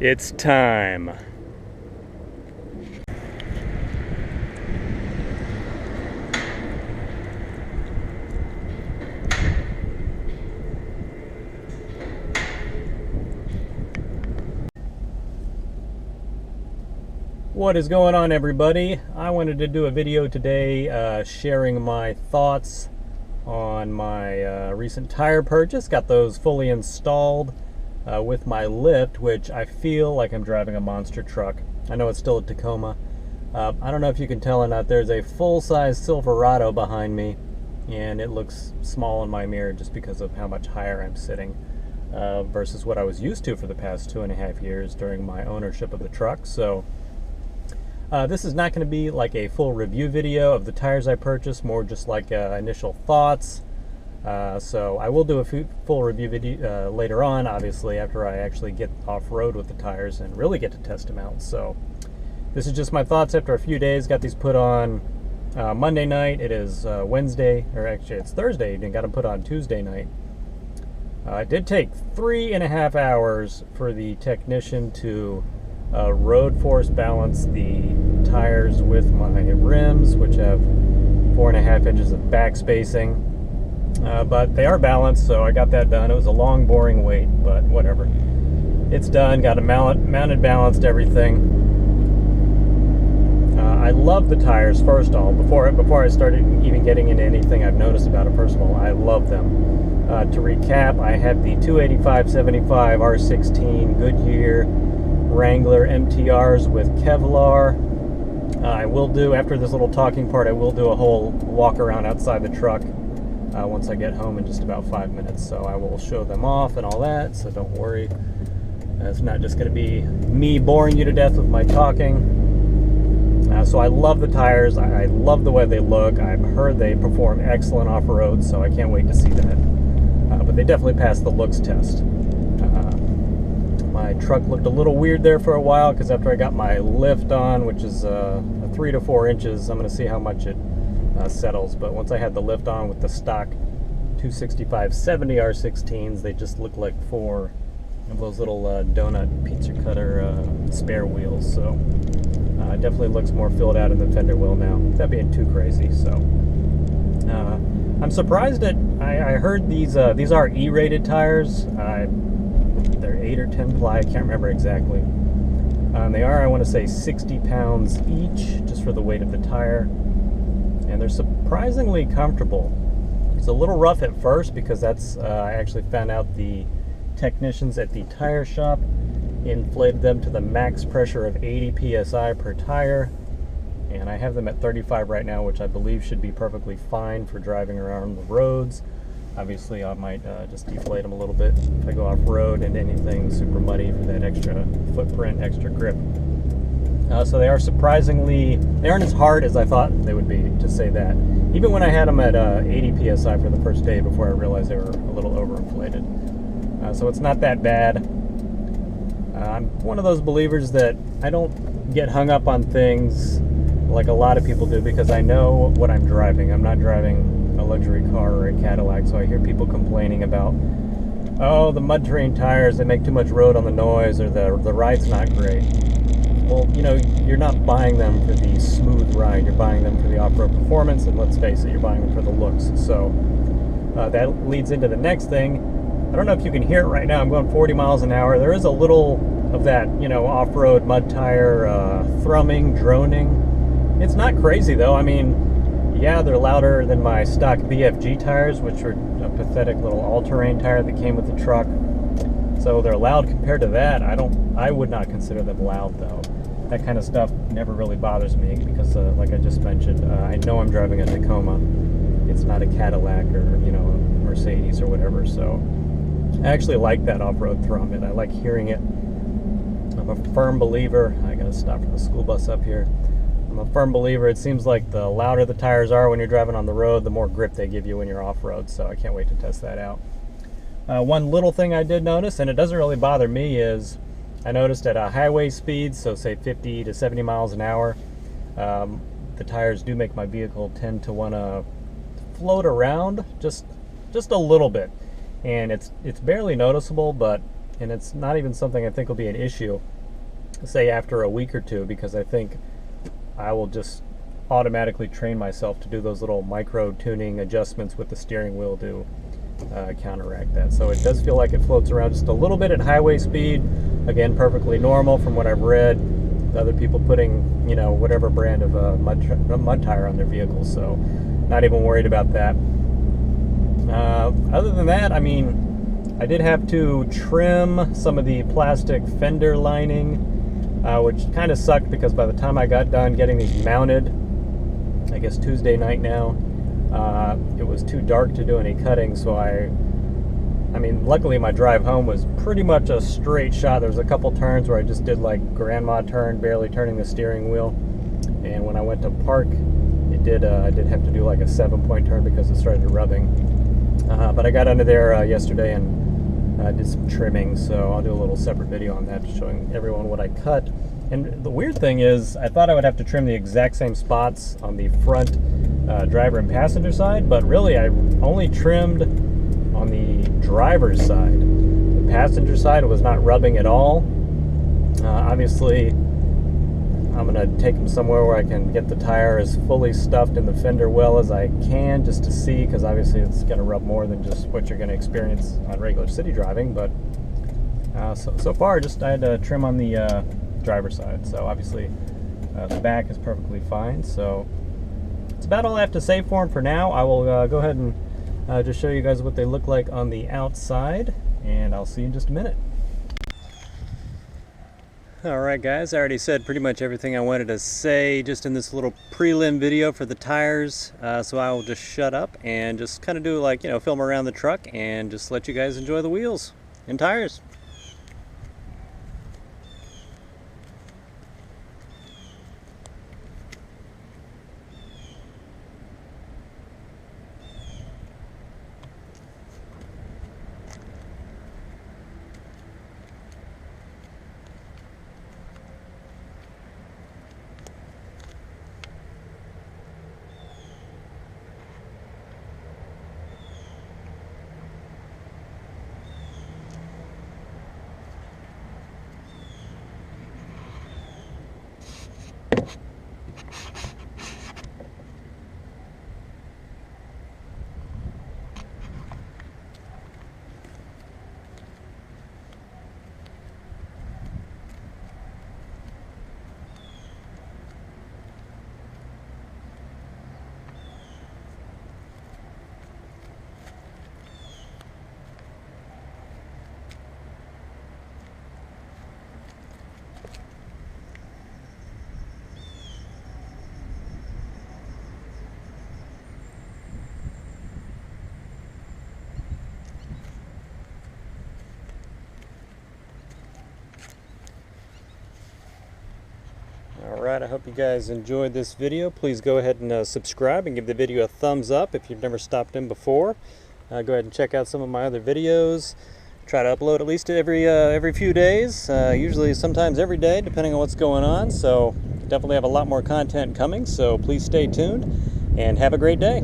It's time. What is going on, everybody? I wanted to do a video today sharing my thoughts on my recent tire purchase. Got those fully installed with my lift, which I feel like I'm driving a monster truck. I know it's still a Tacoma. I don't know if you can tell or not, there's a full-size Silverado behind me, and it looks small in my mirror just because of how much higher I'm sitting versus what I was used to for the past 2.5 years during my ownership of the truck. So this is not going to be like a full review video of the tires I purchased, more just like initial thoughts. So I will do a full review video later on, obviously, after I actually get off-road with the tires and really get to test them out. So this is just my thoughts after a few days. Got these put on Monday night. It is Wednesday, or actually it's Thursday evening. Got them put on Tuesday night. It did take 3.5 hours for the technician to road force balance the tires with my rims, which have 4.5 inches of back spacing, but they are balanced, so I got that done. It was a long, boring wait, but whatever. It's done. Got a mounted, balanced, everything. I love the tires. First of all, before I started even getting into anything I've noticed about it, first of all, I love them. To recap, I have the 285/75 R16 Goodyear Wrangler MTRs with Kevlar. I will do, after this little talking part, I will do a whole walk around outside the truck once I get home in just about 5 minutes. So I will show them off and all that, so don't worry. It's not just going to be me boring you to death with my talking. So I love the tires. I love the way they look. I've heard they perform excellent off-road, so I can't wait to see that. But they definitely passed the looks test. My truck looked a little weird there for a while because after I got my lift on, which is 3 to 4 inches, I'm going to see how much it settles. But once I had the lift on with the stock 265/70 R16s, they just look like 4 of those little donut pizza cutter spare wheels. So it definitely looks more filled out in the fender well now, without being too crazy. So I'm surprised that I heard these are E-rated tires. They're 8 or 10 ply, I can't remember exactly. They are, I want to say, 60 pounds each, just for the weight of the tire. And they're surprisingly comfortable. It's a little rough at first because that's, I actually found out the technicians at the tire shop inflated them to the max pressure of 80 psi per tire. And I have them at 35 right now, which I believe should be perfectly fine for driving around the roads. Obviously, I might just deflate them a little bit if I go off-road and anything super muddy for that extra footprint, extra grip. So they are they aren't as hard as I thought they would be, to say that. Even when I had them at 80 psi for the first day before I realized they were a little overinflated. So it's not that bad. I'm one of those believers that I don't get hung up on things like a lot of people do because I know what I'm driving. I'm not driving a luxury car or a Cadillac, so I hear people complaining about, oh, the mud terrain tires, they make too much road on the noise, or the ride's not great. Well, you know, you're not buying them for the smooth ride, you're buying them for the off-road performance, and let's face it, you're buying them for the looks. So that leads into the next thing. I don't know if you can hear it right now, I'm going 40 miles an hour. There is a little of that, you know, off-road mud tire thrumming, droning. It's not crazy though. I mean, yeah, they're louder than my stock BFG tires, which are a pathetic little all-terrain tire that came with the truck. So they're loud compared to that. I would not consider them loud though. That kind of stuff never really bothers me because, like I just mentioned, I know I'm driving a Tacoma. It's not a Cadillac or, you know, a Mercedes or whatever. So I actually like that off-road thrum, and I like hearing it. I'm a firm believer. I gotta stop for the school bus up here. I'm a firm believer. It seems like the louder the tires are when you're driving on the road, the more grip they give you when you're off-road, so I can't wait to test that out. One little thing I did notice, and it doesn't really bother me, is I noticed at highway speeds, so say 50 to 70 miles an hour, the tires do make my vehicle tend to want to float around just a little bit. And it's barely noticeable, but and it's not even something I think will be an issue, say after a week or two, because I think I will just automatically train myself to do those little micro tuning adjustments with the steering wheel to counteract that. So it does feel like it floats around just a little bit at highway speed. Again, perfectly normal from what I've read. Other people putting, you know, whatever brand of mud tire on their vehicles, so not even worried about that. Other than that, I mean, I did have to trim some of the plastic fender lining, which kind of sucked because by the time I got done getting these mounted, I guess Tuesday night now, it was too dark to do any cutting, so I mean, luckily my drive home was pretty much a straight shot. There was a couple turns where I just did like grandma turn, barely turning the steering wheel. And when I went to park, I did have to do like a 7-point turn because it started rubbing. But I got under there yesterday and did some trimming, so I'll do a little separate video on that, showing everyone what I cut. And the weird thing is, I thought I would have to trim the exact same spots on the front driver and passenger side, but really I only trimmed on the driver's side. The passenger side was not rubbing at all. Obviously, I'm going to take them somewhere where I can get the tire as fully stuffed in the fender well as I can, just to see, because obviously it's going to rub more than just what you're going to experience on regular city driving. But so far, just I had to trim on the driver's side. So obviously, the back is perfectly fine. So that's about all I have to say for them for now. I will go ahead and just show you guys what they look like on the outside, and I'll see you in just a minute. Alright guys, I already said pretty much everything I wanted to say just in this little prelim video for the tires, so I will just shut up and just kind of do like, you know, film around the truck and just let you guys enjoy the wheels and tires. Alright, I hope you guys enjoyed this video. Please go ahead and subscribe and give the video a thumbs up if you've never stopped in before. Go ahead and check out some of my other videos. Try to upload at least every few days, usually sometimes every day depending on what's going on. So definitely have a lot more content coming, so please stay tuned and have a great day.